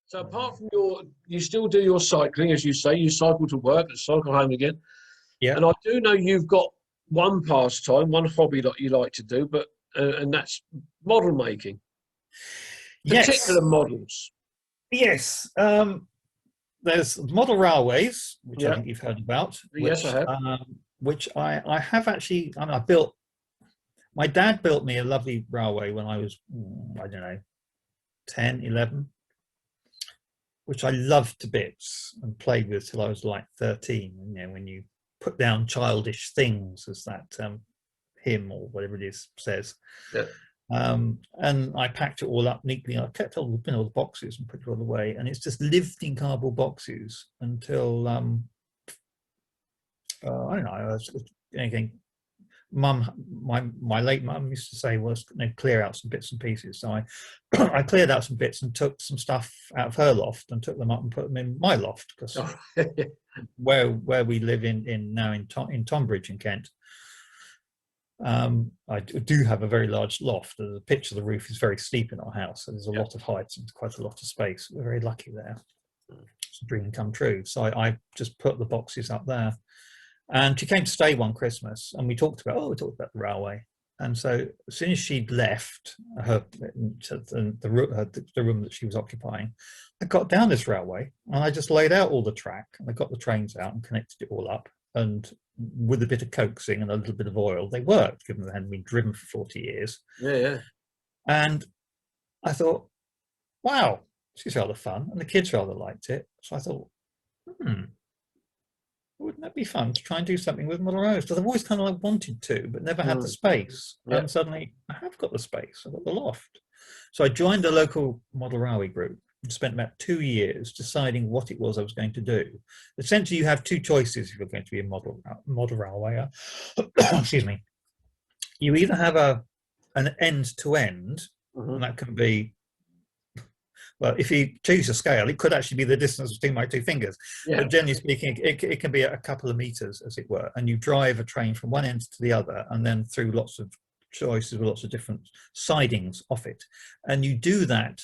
So apart from you still do your cycling, as you say, you cycle to work and cycle home again. Yeah. And I do know you've got one pastime, one hobby that you like to do, but and that's model making, Yes. particular models. Yes. There's model railways, which I Yeah. think you've heard about, Yes, I have. which I have actually, I built. My dad built me a lovely railway when I was, I don't know, 10, 11, which I loved to bits and played with till I was like 13. You know, when you put down childish things, as that hymn or whatever it is says. Yeah. And I packed it all up neatly. I kept all the boxes and put it all away. And it's just lived in cardboard boxes until, I don't know, I was thinking, my late mum used to say, well, clear out some bits and pieces. So I cleared out some bits and took some stuff out of her loft and took them up and put them in my loft, because where we live now in Tonbridge in Kent, I do have a very large loft. The pitch of the roof is very steep in our house, so there's a lot of height and quite a lot of space. We're very lucky there. It's a dream come true. So I just put the boxes up there. And she came to stay one Christmas, and we talked about the railway. And so as soon as she'd left the room that she was occupying, I got down this railway and I just laid out all the track, and I got the trains out and connected it all up. And with a bit of coaxing and a little bit of oil, they worked, given they hadn't been driven for 40 years. Yeah. And I thought, wow, this is rather fun. And the kids rather liked it. So I thought, wouldn't that be fun to try and do something with model railways? Because I've always kind of like wanted to, but never had the space. Yeah. And suddenly I have got the space. I've got the loft. So I joined a local model railway group and spent about 2 years deciding what it was I was going to do. Essentially, you have two choices if you're going to be a model railwayer. Excuse me. You either have an end-to-end, and that can be, well, if you choose a scale, it could actually be the distance between my two fingers. Yeah. But generally speaking, it can be a couple of meters, as it were. And you drive a train from one end to the other, and then through lots of choices with lots of different sidings off it. And you do that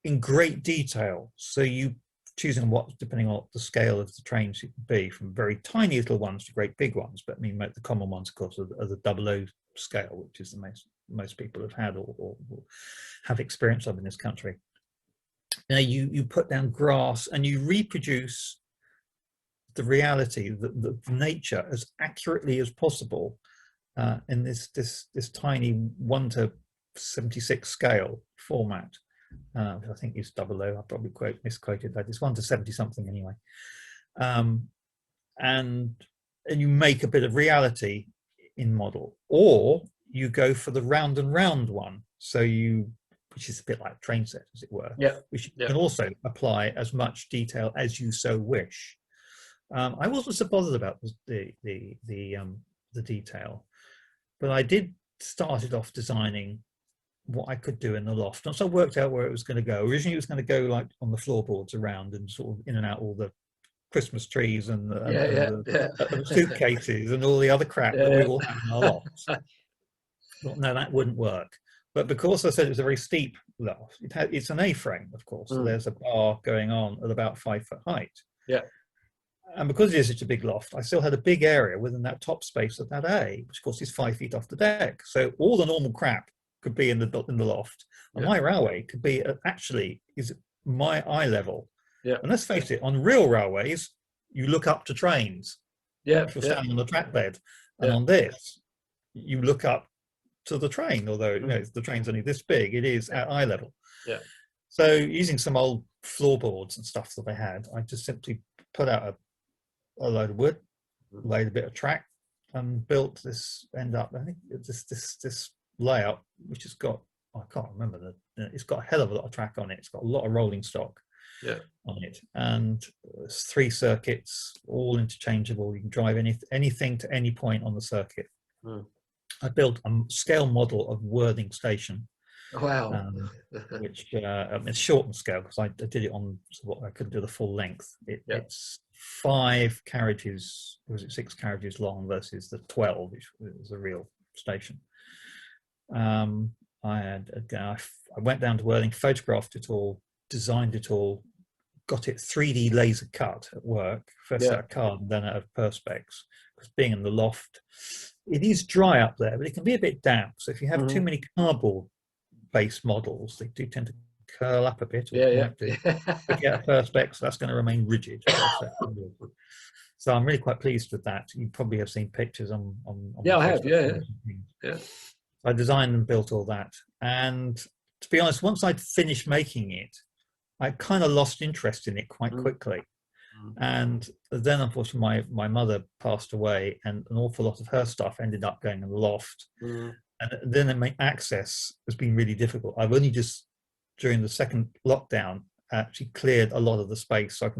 in great detail. So you choosing depending on what the scale of the trains it could be, from very tiny little ones to great big ones. But I mean, the common ones, of course, are the 00 scale, which is the most people have had or have experience of in this country. Now you put down grass and you reproduce the reality, the nature, as accurately as possible in this tiny 1:76 scale format. I think it's 00. I probably misquoted that. It's 1:70 something anyway. And you make a bit of reality in model, or you go for the round and round one. So which is a bit like train set, as it were. Yeah. Which you can also apply as much detail as you so wish. I wasn't so bothered about the detail, but I did started off designing what I could do in the loft. Once I worked out where it was going to go, originally it was going to go like on the floorboards around and sort of in and out all the Christmas trees and the suitcases and all the other crap that we all have in our lofts. Well, no, that wouldn't work. But because I said it was a very steep loft, it's an A-frame, of course. So there's a bar going on at about 5 foot height. Yeah. And because it is such a big loft, I still had a big area within that top space of that A, which of course is 5 feet off the deck. So all the normal crap could be in the loft. And my railway could be is my eye level. Yeah. And let's face it, on real railways, you look up to trains. Yeah. If you're standing on the track bed. And on this, you look up to the train, although the train's only this big, it is at eye level. Yeah. So using some old floorboards and stuff that I had, I just simply put out a load of wood, laid a bit of track, and built this I think this layout, which has got, I can't remember, it's got a hell of a lot of track on it. It's got a lot of rolling stock on it, and it's 3 circuits, all interchangeable. You can drive anything to any point on the circuit. I built a scale model of Worthing Station. Wow. Which it's shortened scale because I did it on what I couldn't do the full length. It's 5 carriages, was it 6 carriages long versus the 12, which was a real station. I went down to Worthing, photographed it all, designed it all, got it 3D laser cut at work, first out of card and then out of perspex, because being in the loft, it is dry up there, but it can be a bit damp. So if you have too many cardboard-based models, they do tend to curl up a bit. Or if you have perspex, that's going to remain rigid. So I'm really quite pleased with that. You probably have seen pictures on I have. Yeah. I designed and built all that, and to be honest, once I'd finished making it, I kind of lost interest in it quite quickly. And then unfortunately my mother passed away, and an awful lot of her stuff ended up going in the loft. And then my access has been really difficult. I've only just during the second lockdown actually cleared a lot of the space, so I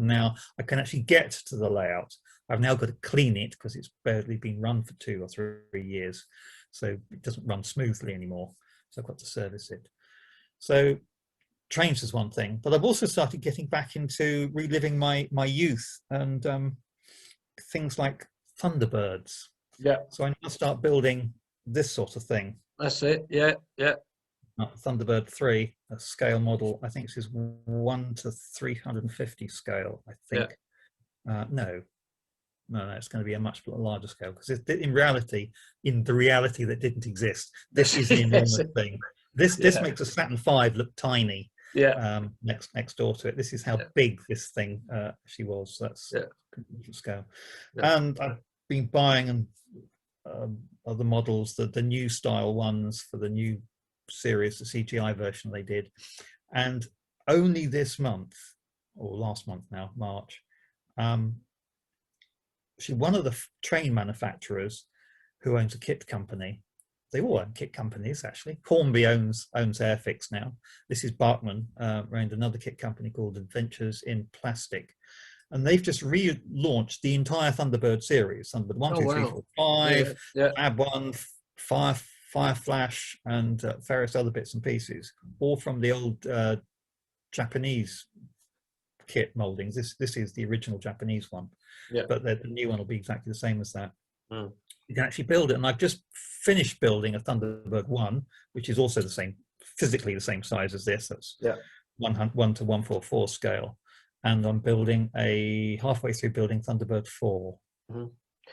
can actually get to the layout. I've now got to clean it because it's barely been run for 2 or 3 years, so it doesn't run smoothly anymore, so I've got to service it. So trains is one thing, but I've also started getting back into reliving my youth and things like Thunderbirds. So I now start building this sort of thing. That's it. Thunderbird 3, a scale model. I think this is 1 to 350 scale. I think. No, it's going to be a much larger scale, because in the reality that didn't exist, this is an enormous thing. This makes a Saturn V look tiny. Next door to it. This is how big this thing she was. That's scale. And I've been buying other models, the new style ones for the new series, the CGI version they did. And only this month, or last month now, March, one of the train manufacturers who owns a kit company, they all own kit companies actually. Hornby owns Airfix now. This is Bachmann, around another kit company called Adventures in Plastic. And they've just relaunched the entire Thunderbird series, Thunderbird 1, 2, 3, 4, 5, Fab 1, Fire Flash, and various other bits and pieces, all from the old Japanese kit moldings. This is the original Japanese one, but the new one will be exactly the same as that. You can actually build it, and I've just finished building a Thunderbird 1, which is also the same, physically the same size as this. That's 1 to 144 scale, and I'm building halfway through building Thunderbird 4.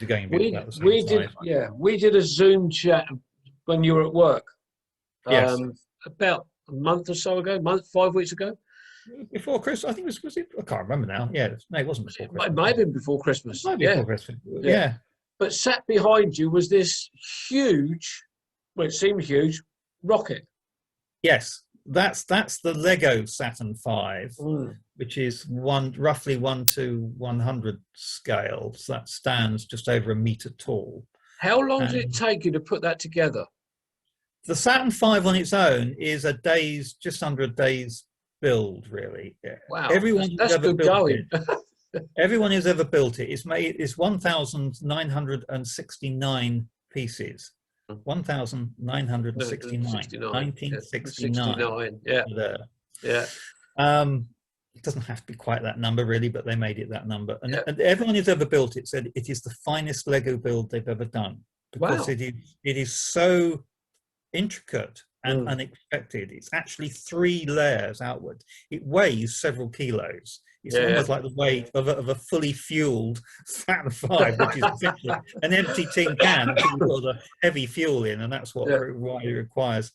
We did a Zoom chat when you were at work. About a month or so ago, 5 weeks ago. Before Christmas, I think it was it? I can't remember now. No, it wasn't before Christmas. It might have been before Christmas. Before Christmas. But sat behind you was this huge, well, it seemed huge, rocket. Yes, that's the Lego Saturn V, which is roughly 1 to 100 scale. So that stands just over 1 meter tall. How long did it take you to put that together? The Saturn V on its own is just under a day's build, really. Wow, that's good going. Everyone who's ever built it, it's 1,969 pieces. 1,969. 1969. It doesn't have to be quite that number, really, but they made it that number. And everyone who's ever built it said it is the finest Lego build they've ever done, because it is so intricate and unexpected. It's actually 3 layers outward. It weighs several kilos. It's almost like the weight of a fully fueled Saturn V, which is essentially an empty tin can that you put a heavy fuel in, and that's what it requires.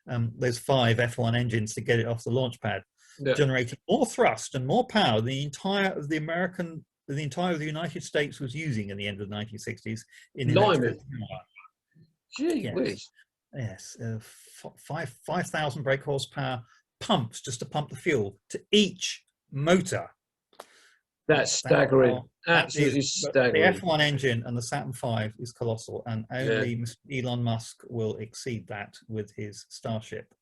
There's 5 F1 engines to get it off the launch pad, generating more thrust and more power than the entire of the United States was using in the end of the 1960s in electrical power. Gee whiz. Yes, 5,000 brake horsepower pumps just to pump the fuel to each motor. That's staggering. Absolutely staggering. The F1 engine and the Saturn V is colossal, and only Elon Musk will exceed that with his Starship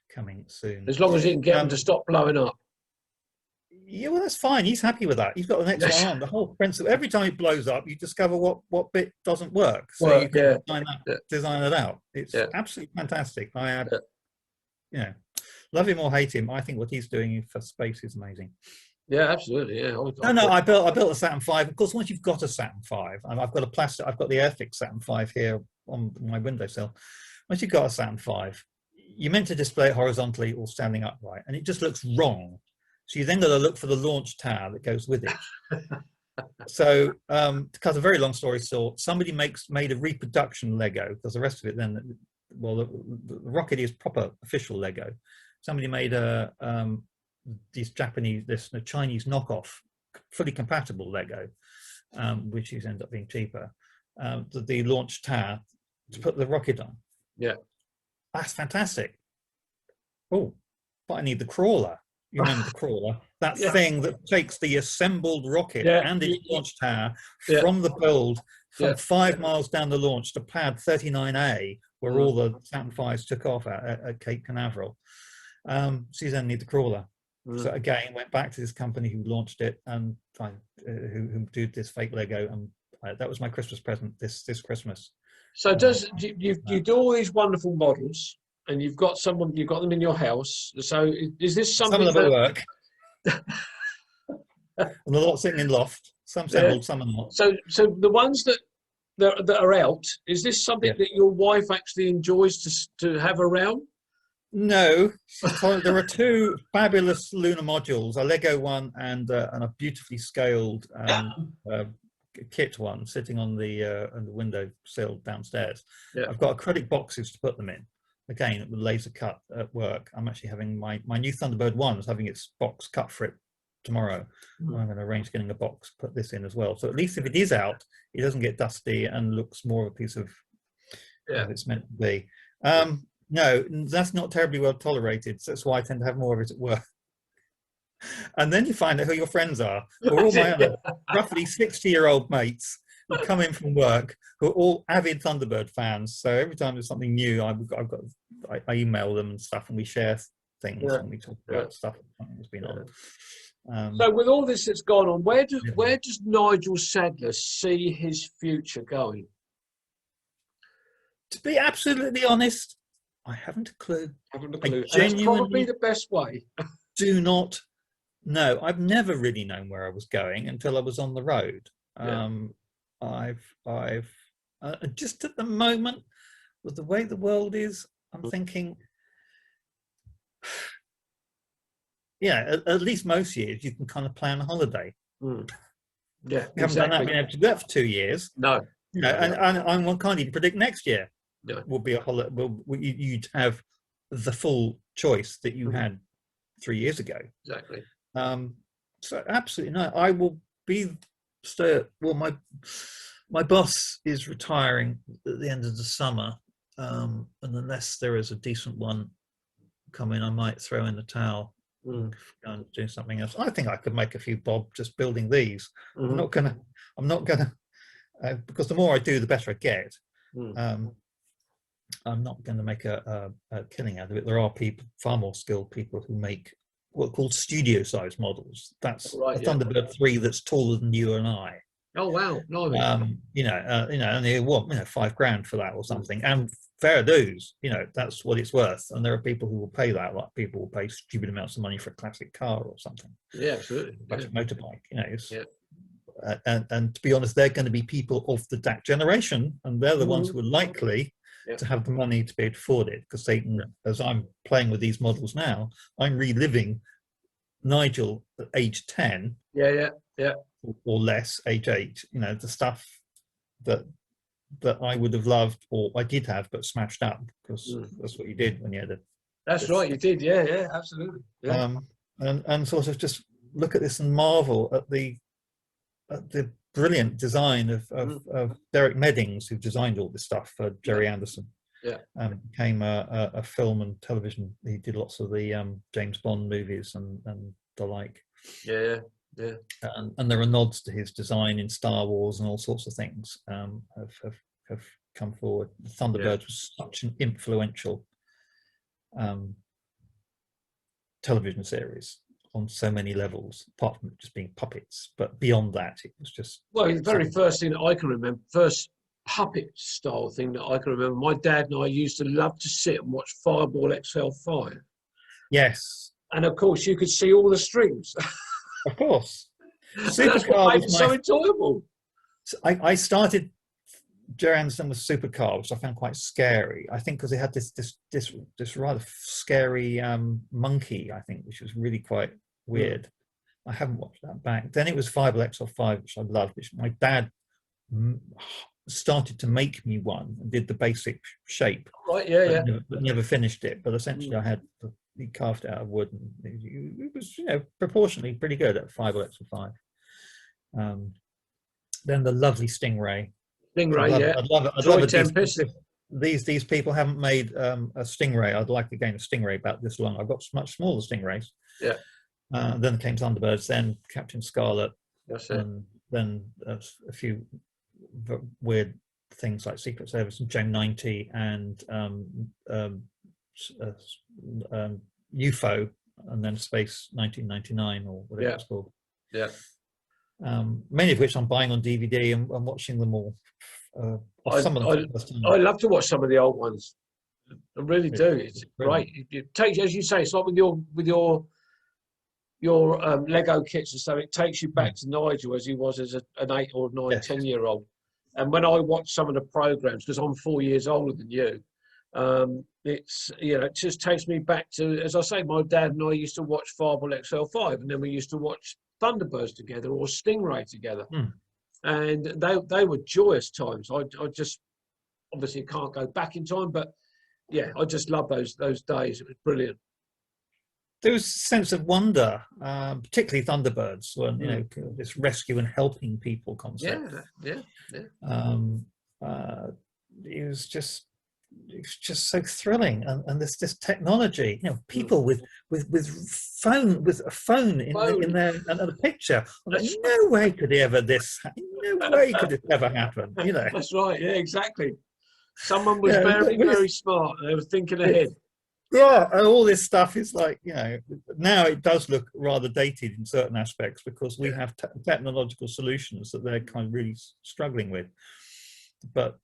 coming soon. As long as he can get them to stop blowing up. Yeah, well, that's fine. He's happy with that. He's got the next one on. The whole principle, every time it blows up, you discover what bit doesn't work. So you can design it out. It's absolutely fantastic. I love him or hate him, I think what he's doing for space is amazing. Yeah, absolutely. Yeah. I built a Saturn V. Of course, once you've got a Saturn V, and I've got the Airfix Saturn V here on my windowsill. Once you've got a Saturn V, you're meant to display it horizontally or standing upright, and it just looks wrong So you then got to look for the launch tower that goes with it. So to cut a very long story short, somebody made a reproduction Lego, because the rest of it then, well, the rocket is proper official Lego. Somebody made this Chinese knockoff, fully compatible Lego, which is ended up being cheaper. The launch tower to put the rocket on. Yeah, that's fantastic. Oh, but I need the crawler. You remember the crawler? That thing that takes the assembled rocket and its launch tower from the build from 5 miles down the launch to pad 39A, where all the Saturn V's took off at Cape Canaveral. So you then need the crawler. So again, went back to this company who launched it and who did this fake Lego, and that was my Christmas present this Christmas. So you do all these wonderful models, and you've got them in your house. So is this something? Some of them at work, and a lot sitting in loft. Some assembled, some are not. So the ones that are out, is this something that your wife actually enjoys to have around? No, there are 2 fabulous lunar modules, a Lego one and a beautifully scaled kit one sitting on the window sill downstairs. I've got acrylic boxes to put them in. Again, with laser cut at work. I'm actually having my new Thunderbird 1 is having its box cut for it tomorrow. I'm going to arrange getting a box, put this in as well. So at least if it is out, it doesn't get dusty and looks more of a piece of it's meant to be. No, that's not terribly well tolerated. So that's why I tend to have more of it at work. And then you find out who your friends are. We're all my other roughly 60-year-old mates who come in from work, who are all avid Thunderbird fans. So every time there's something new, I email them and stuff, and we share things and we talk about stuff that's been on. So with all this that's gone on, where does Nigel Sadler see his future going? To be absolutely honest, I haven't a clue. That's probably the best way. Do not know. I've never really known where I was going until I was on the road. I've just at the moment, with the way the world is, I'm thinking, at least most years you can kind of plan a holiday. Yeah, we haven't done that. Been able to do that for 2 years. No, and I can't even predict next year. Will be a holiday. You'd have the full choice that you had 3 years ago. Exactly. So absolutely no. I will be. Well, my boss is retiring at the end of the summer, and unless there is a decent one coming, I might throw in the towel and go and do something else. I think I could make a few bob just building these. I'm not gonna, because the more I do, the better I get. I'm not going to make a killing out of it. There are people, far more skilled people, who make what are called studio-sized models. That's a Thunderbird 3 that's taller than you and I. Oh wow! No, and they want $5,000 for that or something, and fair dues. That's what it's worth. And there are people who will pay that. Like people will pay stupid amounts of money for a classic car or something. Yeah, absolutely. Classic motorbike. And to be honest, they're going to be people of the DAC generation, and they're the ones who are likely to have the money to be able to afford it, because as I'm playing with these models now, I'm reliving Nigel at age 10 or less, age 8, the stuff that I would have loved, or I did have but smashed up, because that's what you did when you had that's right, you did. Yeah, absolutely. And sort of just look at this and marvel at the brilliant design of Derek Meddings, who designed all this stuff for Jerry Anderson. Became a film and television. He did lots of the James Bond movies and the like. And there are nods to his design in Star Wars and all sorts of things have come forward. The Thunderbirds was such an influential television series on so many levels, apart from just being puppets. But beyond that, it was just... Well, the very first thing that I can remember, first puppet style thing that I can remember, my dad and I used to love to sit and watch Fireball XL5. Yes. And of course, you could see all the strings. Of course. Supercar was so enjoyable. I started... Jerry Anderson was Supercar, which I found quite scary. I think because it had this rather scary monkey, I think, which was really quite weird. I haven't watched that back. Then it was Fireball XL5, which I loved, which my dad started to make me one and did the basic shape, Right, yeah, but never finished it. But essentially, he carved it out of wood, and it was, you know, proportionally pretty good at Fireball XL5. Then the lovely Stingray. Stingray, yeah. I'd love Joy it. Tempest. These people haven't made a Stingray. I'd like to gain a Stingray about this long. I've got much smaller Stingrays. Yeah. Then came Thunderbirds, then Captain Scarlet, That's it. and then a few weird things like Secret Service and Gem 90 and UFO, and then Space 1999 or whatever it's called. Yeah. Many of which I'm buying on DVD and watching them all. I love to watch some of the old ones. I really do. It's great. It takes, as you say, it's like with your Lego kits and stuff. It takes you back to Nigel as he was as an 8 or 9, 10-year-old. And when I watch some of the programs, because I'm 4 years older than you, it's, you know, it just takes me back to, as I say, my dad and I used to watch Fireball XL5, and then we used to watch Thunderbirds together or Stingray together. And they were joyous times. I just obviously can't go back in time, but yeah, I just love those days. It was brilliant. There was a sense of wonder, particularly Thunderbirds, when, you know, this rescue and helping people concept. Yeah. It was just so thrilling, and this technology, you know, people with a phone in their and a picture. Like, no way could this ever happen. You know, that's right. Yeah, exactly. Someone was very smart. They were thinking ahead. Yeah, and all this stuff is like, you know, now it does look rather dated in certain aspects because we have technological solutions that they're kind of really struggling with. But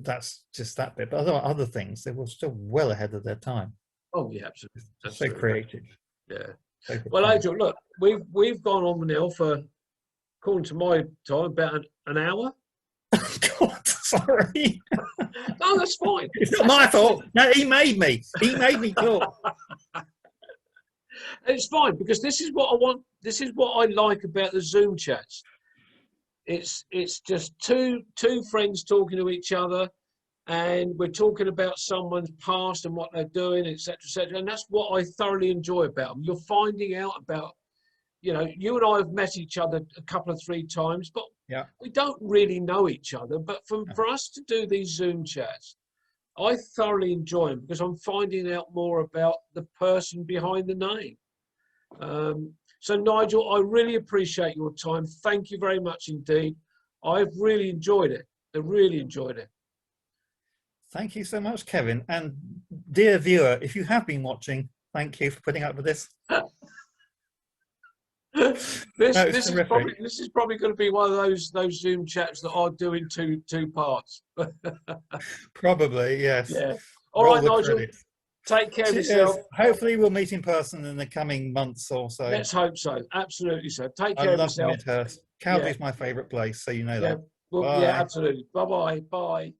that's just that bit. But other things, they were still well ahead of their time. Oh yeah, absolutely. So creative. Yeah. So well, Nigel, look, we've gone on now for, according to my time, about an hour. God, sorry. No, that's fine. It's not my fault. No, he made me. He made me talk. It's fine, because this is what I want. This is what I like about the Zoom chats. It's just two friends talking to each other, and we're talking about someone's past and what they're doing, etc., etc. And that's what I thoroughly enjoy about them. You're finding out about, you know, you and I have met each other a couple of 3 times, but we don't really know each other. But for us to do these Zoom chats, I thoroughly enjoy them because I'm finding out more about the person behind the name. So Nigel, I really appreciate your time. Thank you very much indeed. I've really enjoyed it. I really enjoyed it. Thank you so much, Kevin. And dear viewer, if you have been watching, thank you for putting up with this. This is probably going to be one of those Zoom chats that I'll do in two parts. Probably, yes. Yeah. All right, Nigel. Credits. Take care of yourself. Hopefully we'll meet in person in the coming months or so. Let's hope so. Absolutely so. Take care of yourself. I love Midhurst. Calgary's my favourite place, so you know that. Well, yeah, absolutely. Bye-bye. Bye.